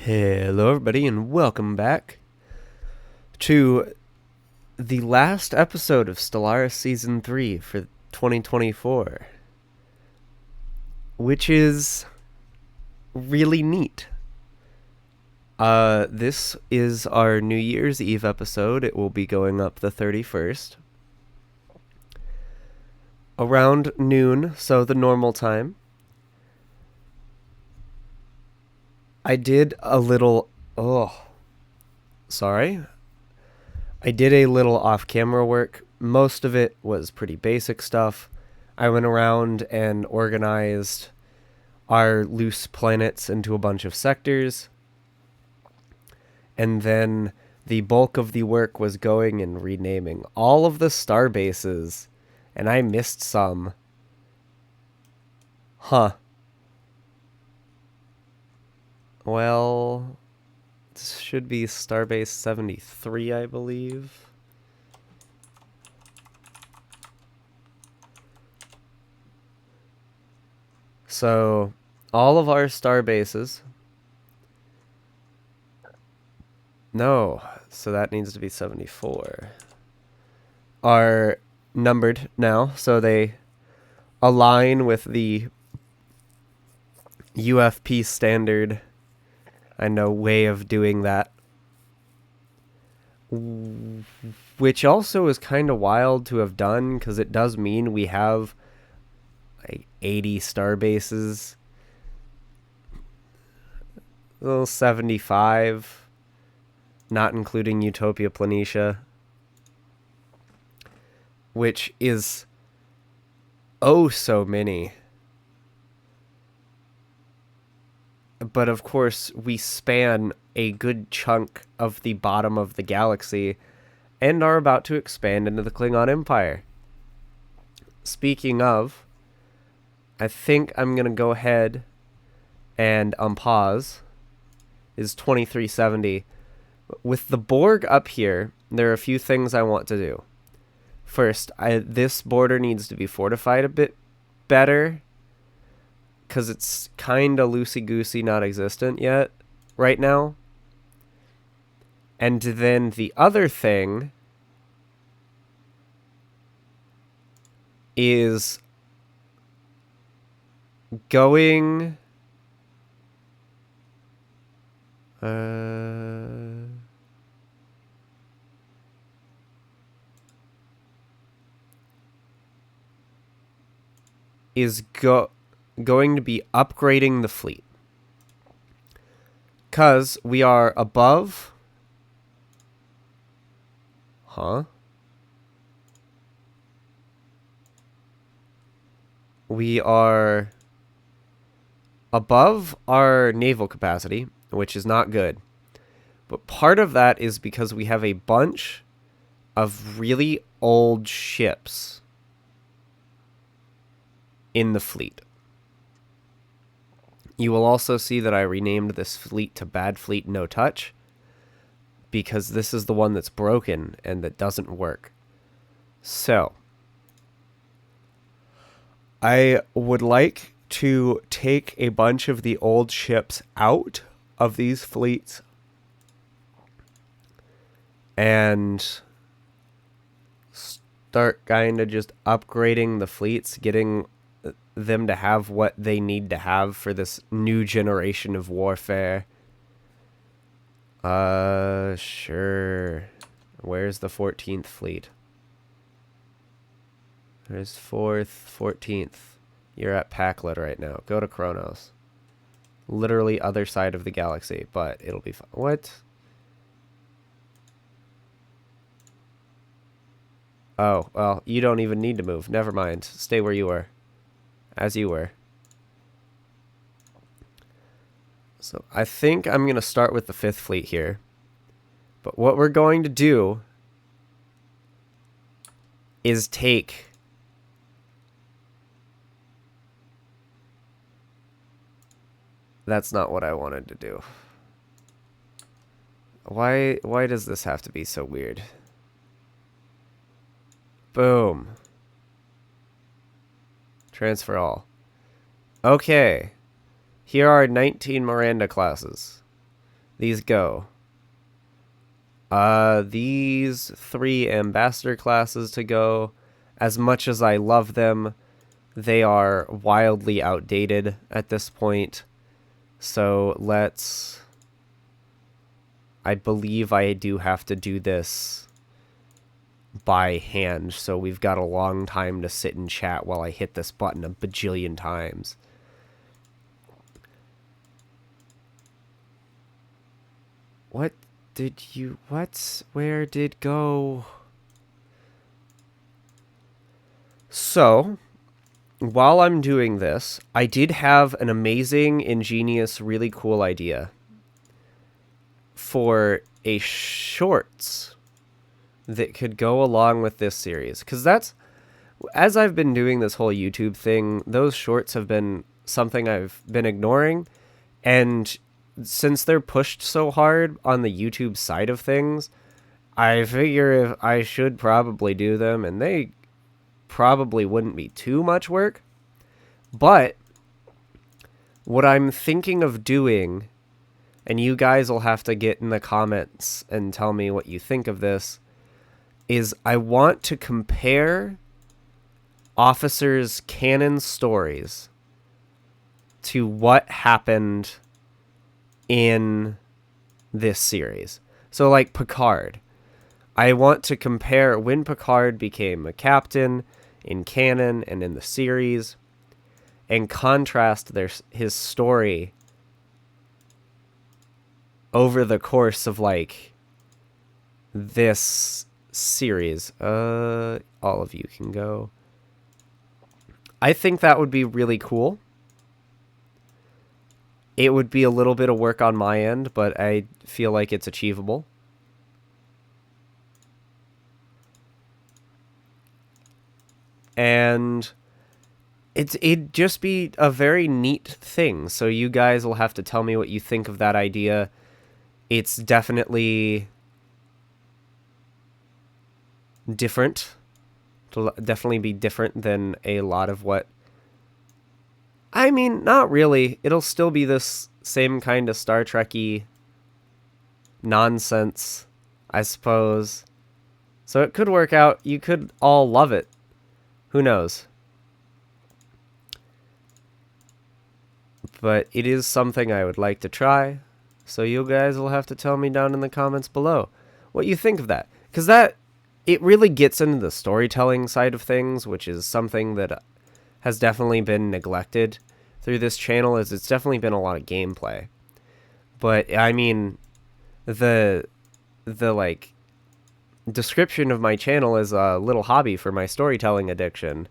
Hello, everybody, and welcome back to the last episode of Stellaris Season 3 for 2024, which is really neat. This is our New Year's Eve episode. It will be going up the 31st. Around noon, so the normal time. I did a little... sorry. I did a little off-camera work. Most of it was pretty basic stuff. I went around and organized our loose planets into a bunch of sectors. And then the bulk of the work was going and renaming all of the star bases. And I missed some. Huh. Well, this should be Starbase 73, I believe. So, all of our star bases. No, so that needs to be 74. Are numbered now, so they align with the UFP standard. I know way of doing that. Which also is kind of wild to have done, because it does mean we have like 80 star bases. Well, 75, not including Utopia Planitia, which is oh so many. But of course, we span a good chunk of the bottom of the galaxy and are about to expand into the Klingon Empire. Speaking of, I think I'm going to go ahead and unpause. Is 2370. With the Borg up here, there are a few things I want to do. First, this border needs to be fortified a bit better, because it's kind of loosey-goosey, not existent yet, right now. And then the other thing is going... going to be upgrading the fleet, because we are above we are above our naval capacity, which is not good, but part of that is because we have a bunch of really old ships in the fleet. You will also see that I renamed this fleet to Bad Fleet No Touch, because this is the one that's broken and that doesn't work. So, I would like to take a bunch of the old ships out of these fleets and start kind of just upgrading the fleets, getting them to have what they need to have for this new generation of warfare. Sure. Where's the 14th fleet? There's 4th, 14th. You're at Packlet right now. Go to Kronos. Literally other side of the galaxy, but it'll be fine. What? Oh, well, you don't even need to move. Never mind. Stay where you were. As you were. So I think I'm going to start with the 5th fleet here. But what we're going to do is take that's not what I wanted to do. Why does this have to be so weird? Boom. Transfer all. Okay. Here are 19 Miranda classes. these go? These 3 ambassador classes to go. As much as I love them, they are wildly outdated at this point. So let's... I believe I do have to do this by hand, so we've got a long time to sit and chat while I hit this button a bajillion times. What did you... Where did go? So, while I'm doing this, I did have an amazing, ingenious, really cool idea for a shorts that could go along with this series. Because that's... As I've been doing this whole YouTube thing, those shorts have been something I've been ignoring. And since they're pushed so hard on the YouTube side of things, I figure if I should probably do them, and they probably wouldn't be too much work. But what I'm thinking of doing, and you guys will have to get in the comments and tell me what you think of this, is I want to compare officers' canon stories to what happened in this series. So like Picard. I want to compare when Picard became a captain in canon and in the series, and contrast his story over the course of like this series. All of you can go. I think that would be really cool. It would be a little bit of work on my end, but I feel like it's achievable. And it'd just be a very neat thing. So you guys will have to tell me what you think of that idea. It's definitely different. It'll definitely be different than a lot of what... I mean, not really. It'll still be this same kind of Star Trek-y nonsense, I suppose. So it could work out. You could all love it. Who knows? But it is something I would like to try. So you guys will have to tell me down in the comments below what you think of that. Because that, it really gets into the storytelling side of things, which is something that has definitely been neglected through this channel, as it's definitely been a lot of gameplay. But I mean, the like description of my channel is a little hobby for my storytelling addiction,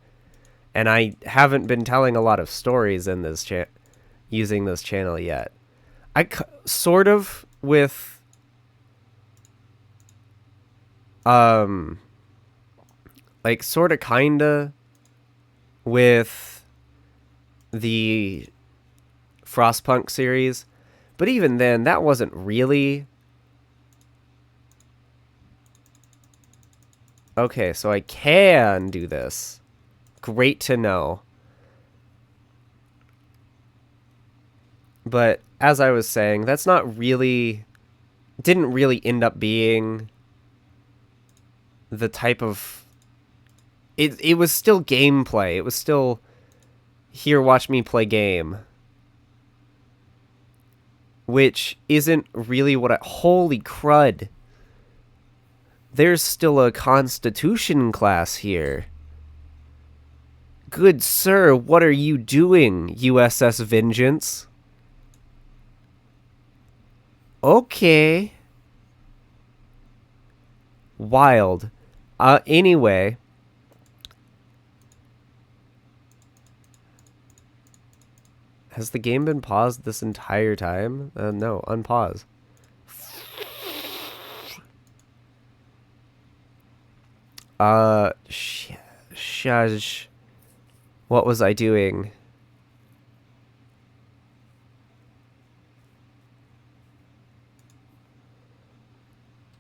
and I haven't been telling a lot of stories in this using this channel yet. Sort of with like sort of kinda with the Frostpunk series, but even then that wasn't really... Okay, so I can do this. Great to know. But as I was saying, that's not really... didn't really end up being the type of... It was still gameplay. It was still... Here, watch me play game. Which isn't really what I... Holy crud. There's still a Constitution class here. Good sir, what are you doing, USS Vengeance? Okay. Wild. Anyway... Has the game been paused this entire time? No, unpause. Shush. What was I doing?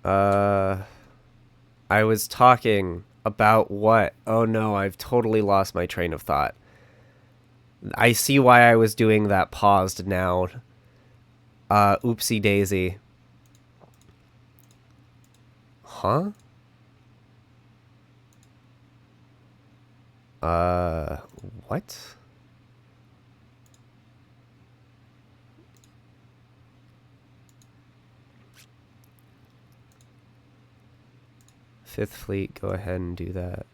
I was talking about what? Oh no, I've totally lost my train of thought. I see why I was doing that paused now. Oopsie daisy. Huh? What? Fifth Fleet, go ahead and do that.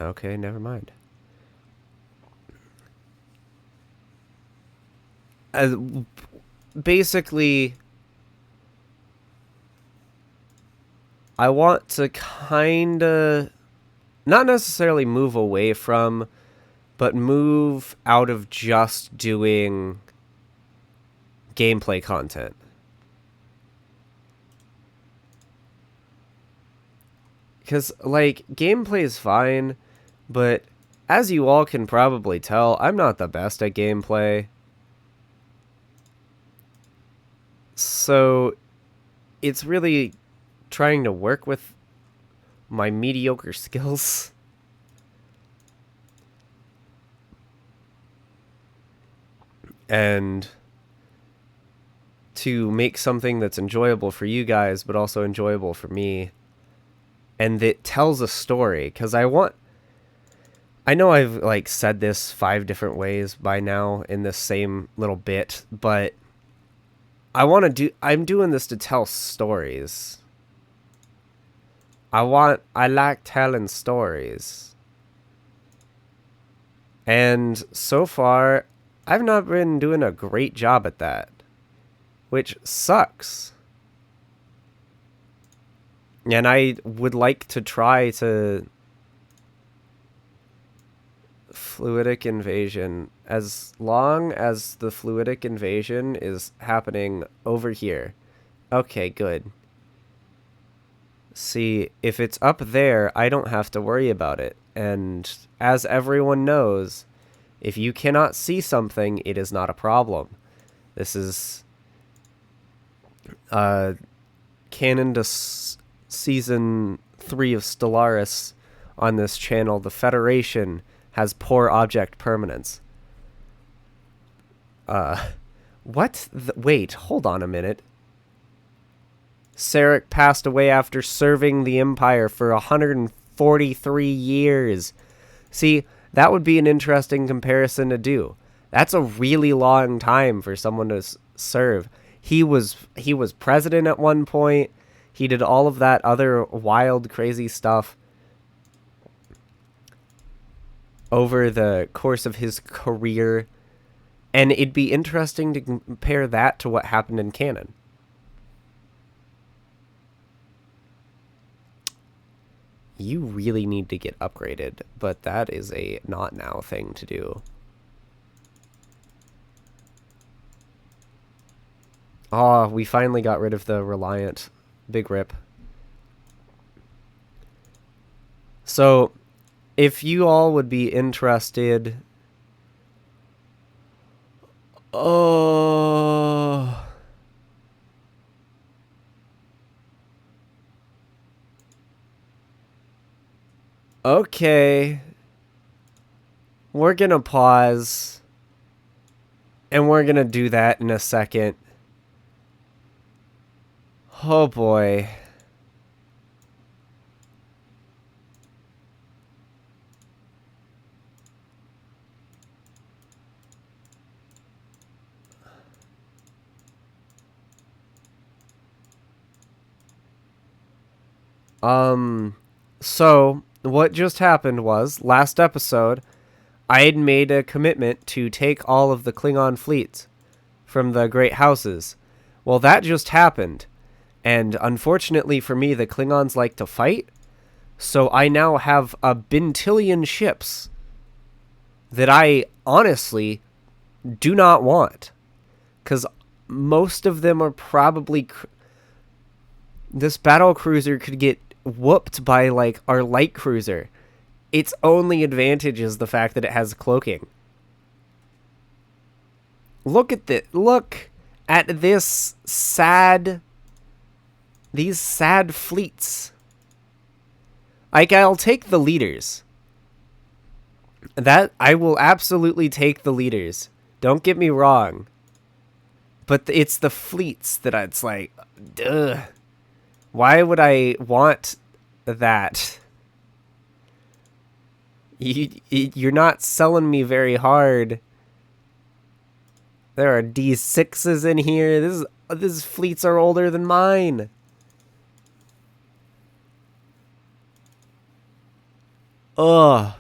Okay, never mind. Basically, I want to kinda not necessarily move away from, but move out of just doing gameplay content. Because, like, gameplay is fine, but as you all can probably tell, I'm not the best at gameplay. So, it's really trying to work with my mediocre skills. And to make something that's enjoyable for you guys, but also enjoyable for me. And that tells a story, because I know I've, like, said this 5 different ways by now in this same little bit, but I'm doing this to tell stories. I like telling stories. And so far, I've not been doing a great job at that, which sucks. And I would like to try to fluidic invasion, as long as the fluidic invasion is happening over here. Okay, good. See, if it's up there, I don't have to worry about it. And as everyone knows, if you cannot see something, it is not a problem. This is canon to Season 3 of Stellaris on this channel. The Federation has poor object permanence. What? Wait, hold on a minute. Sarek passed away after serving the Empire for 143 years. See, that would be an interesting comparison to do. That's a really long time for someone to serve. He was president at one point. He did all of that other wild, crazy stuff over the course of his career. And it'd be interesting to compare that to what happened in canon. You really need to get upgraded, but that is a not now thing to do. Oh, we finally got rid of the Reliant. Big rip. So, if you all would be interested... Oh... Okay. We're gonna pause. And we're gonna do that in a second. Oh boy. So, what just happened was, last episode, I had made a commitment to take all of the Klingon fleets from the Great Houses. Well, that just happened. And unfortunately for me, the Klingons like to fight. So I now have a bintillion ships that I honestly do not want. Because most of them are probably... This battle cruiser could get whooped by, like, our light cruiser. Its only advantage is the fact that it has cloaking. Look at this. Look at this sad... These sad fleets. Like, I'll take the leaders. I will absolutely take the leaders. Don't get me wrong. But it's the fleets that it's like, duh. Why would I want that? You're not selling me very hard. There are D6s in here. These fleets are older than mine. Ugh.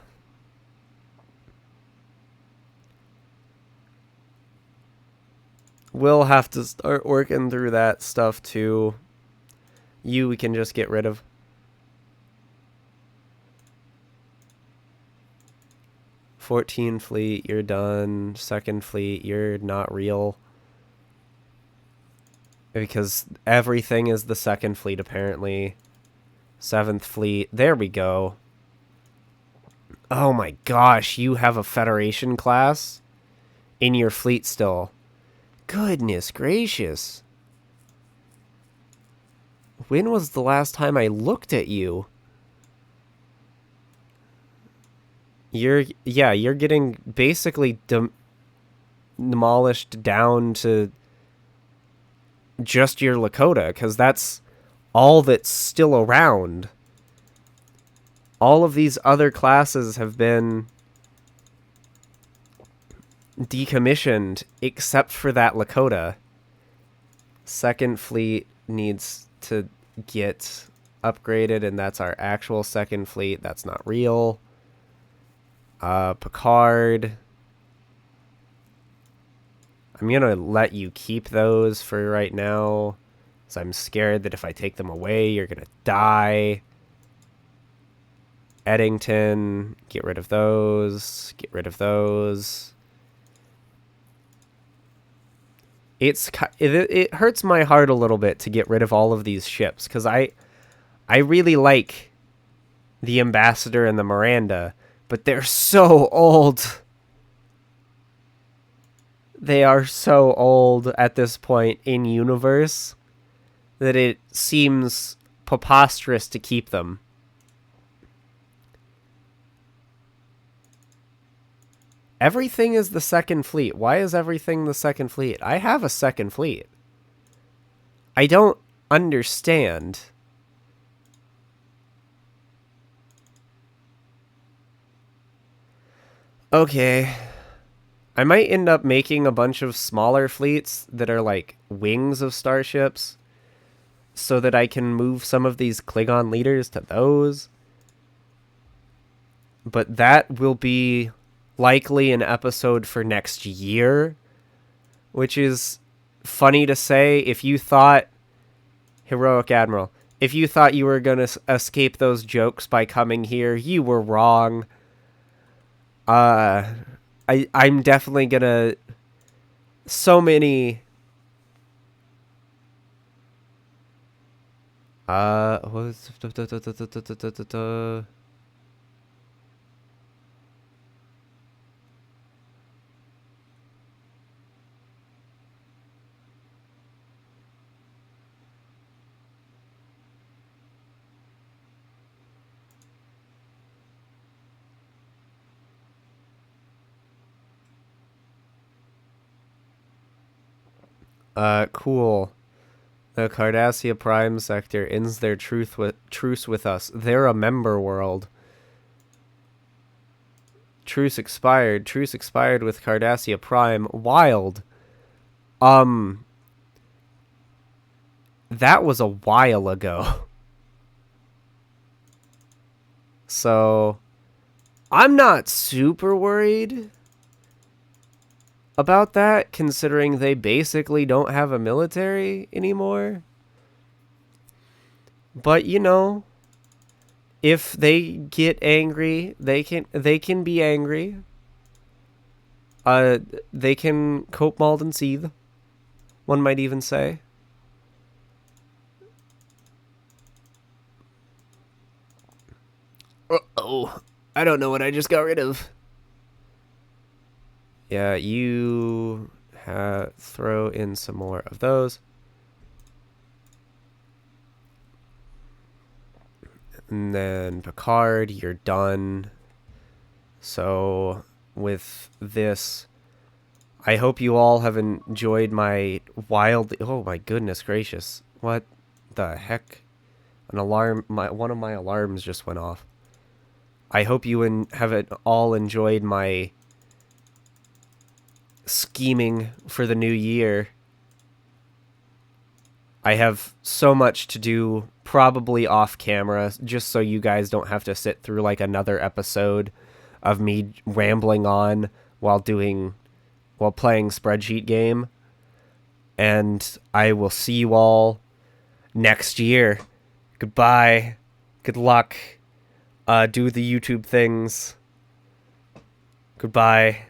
We'll have to start working through that stuff too. We can just get rid of. '14 fleet, you're done. Second fleet, you're not real. Because everything is the second fleet, apparently. 7th fleet, there we go. Oh my gosh, you have a Federation class in your fleet still. Goodness gracious. When was the last time I looked at you? You're getting basically demolished down to just your Lakota, because that's all that's still around. All of these other classes have been decommissioned, except for that Lakota. Second fleet needs to get upgraded, and that's our actual second fleet. That's not real. Picard. I'm going to let you keep those for right now, because I'm scared that if I take them away, you're going to die. Eddington, get rid of those. Get rid of those. It hurts my heart a little bit to get rid of all of these ships, because I really like the Ambassador and the Miranda, but they're so old. They are so old at this point in universe that it seems preposterous to keep them. Everything is the second fleet. Why is everything the second fleet? I have a second fleet. I don't understand. Okay. I might end up making a bunch of smaller fleets that are like wings of starships so that I can move some of these Klingon leaders to those. But that will be likely an episode for next year, which is funny to say. If you thought, Heroic Admiral, if you thought you were going to escape those jokes by coming here, you were wrong. I'm definitely gonna... So many... What's... Cool. The Cardassia Prime sector ends their truce with us. They're a member world. Truce expired. Truce expired with Cardassia Prime. Wild. That was a while ago. So, I'm not super worried about that, considering they basically don't have a military anymore. But you know, if they get angry, they can be angry. They can cope, mauled, and seethe, one might even say. Uh-oh. I don't know what I just got rid of. Yeah, you throw in some more of those. And then Picard, you're done. So with this, I hope you all have enjoyed my wild. Oh my goodness gracious! What the heck? An alarm. One of my alarms just went off. I hope you have it all enjoyed my scheming for the new year. I have so much to do, probably off camera, just so you guys don't have to sit through like another episode of me rambling on while playing spreadsheet game. And I will see you all next year. Goodbye. Good luck. Do the YouTube things. Goodbye.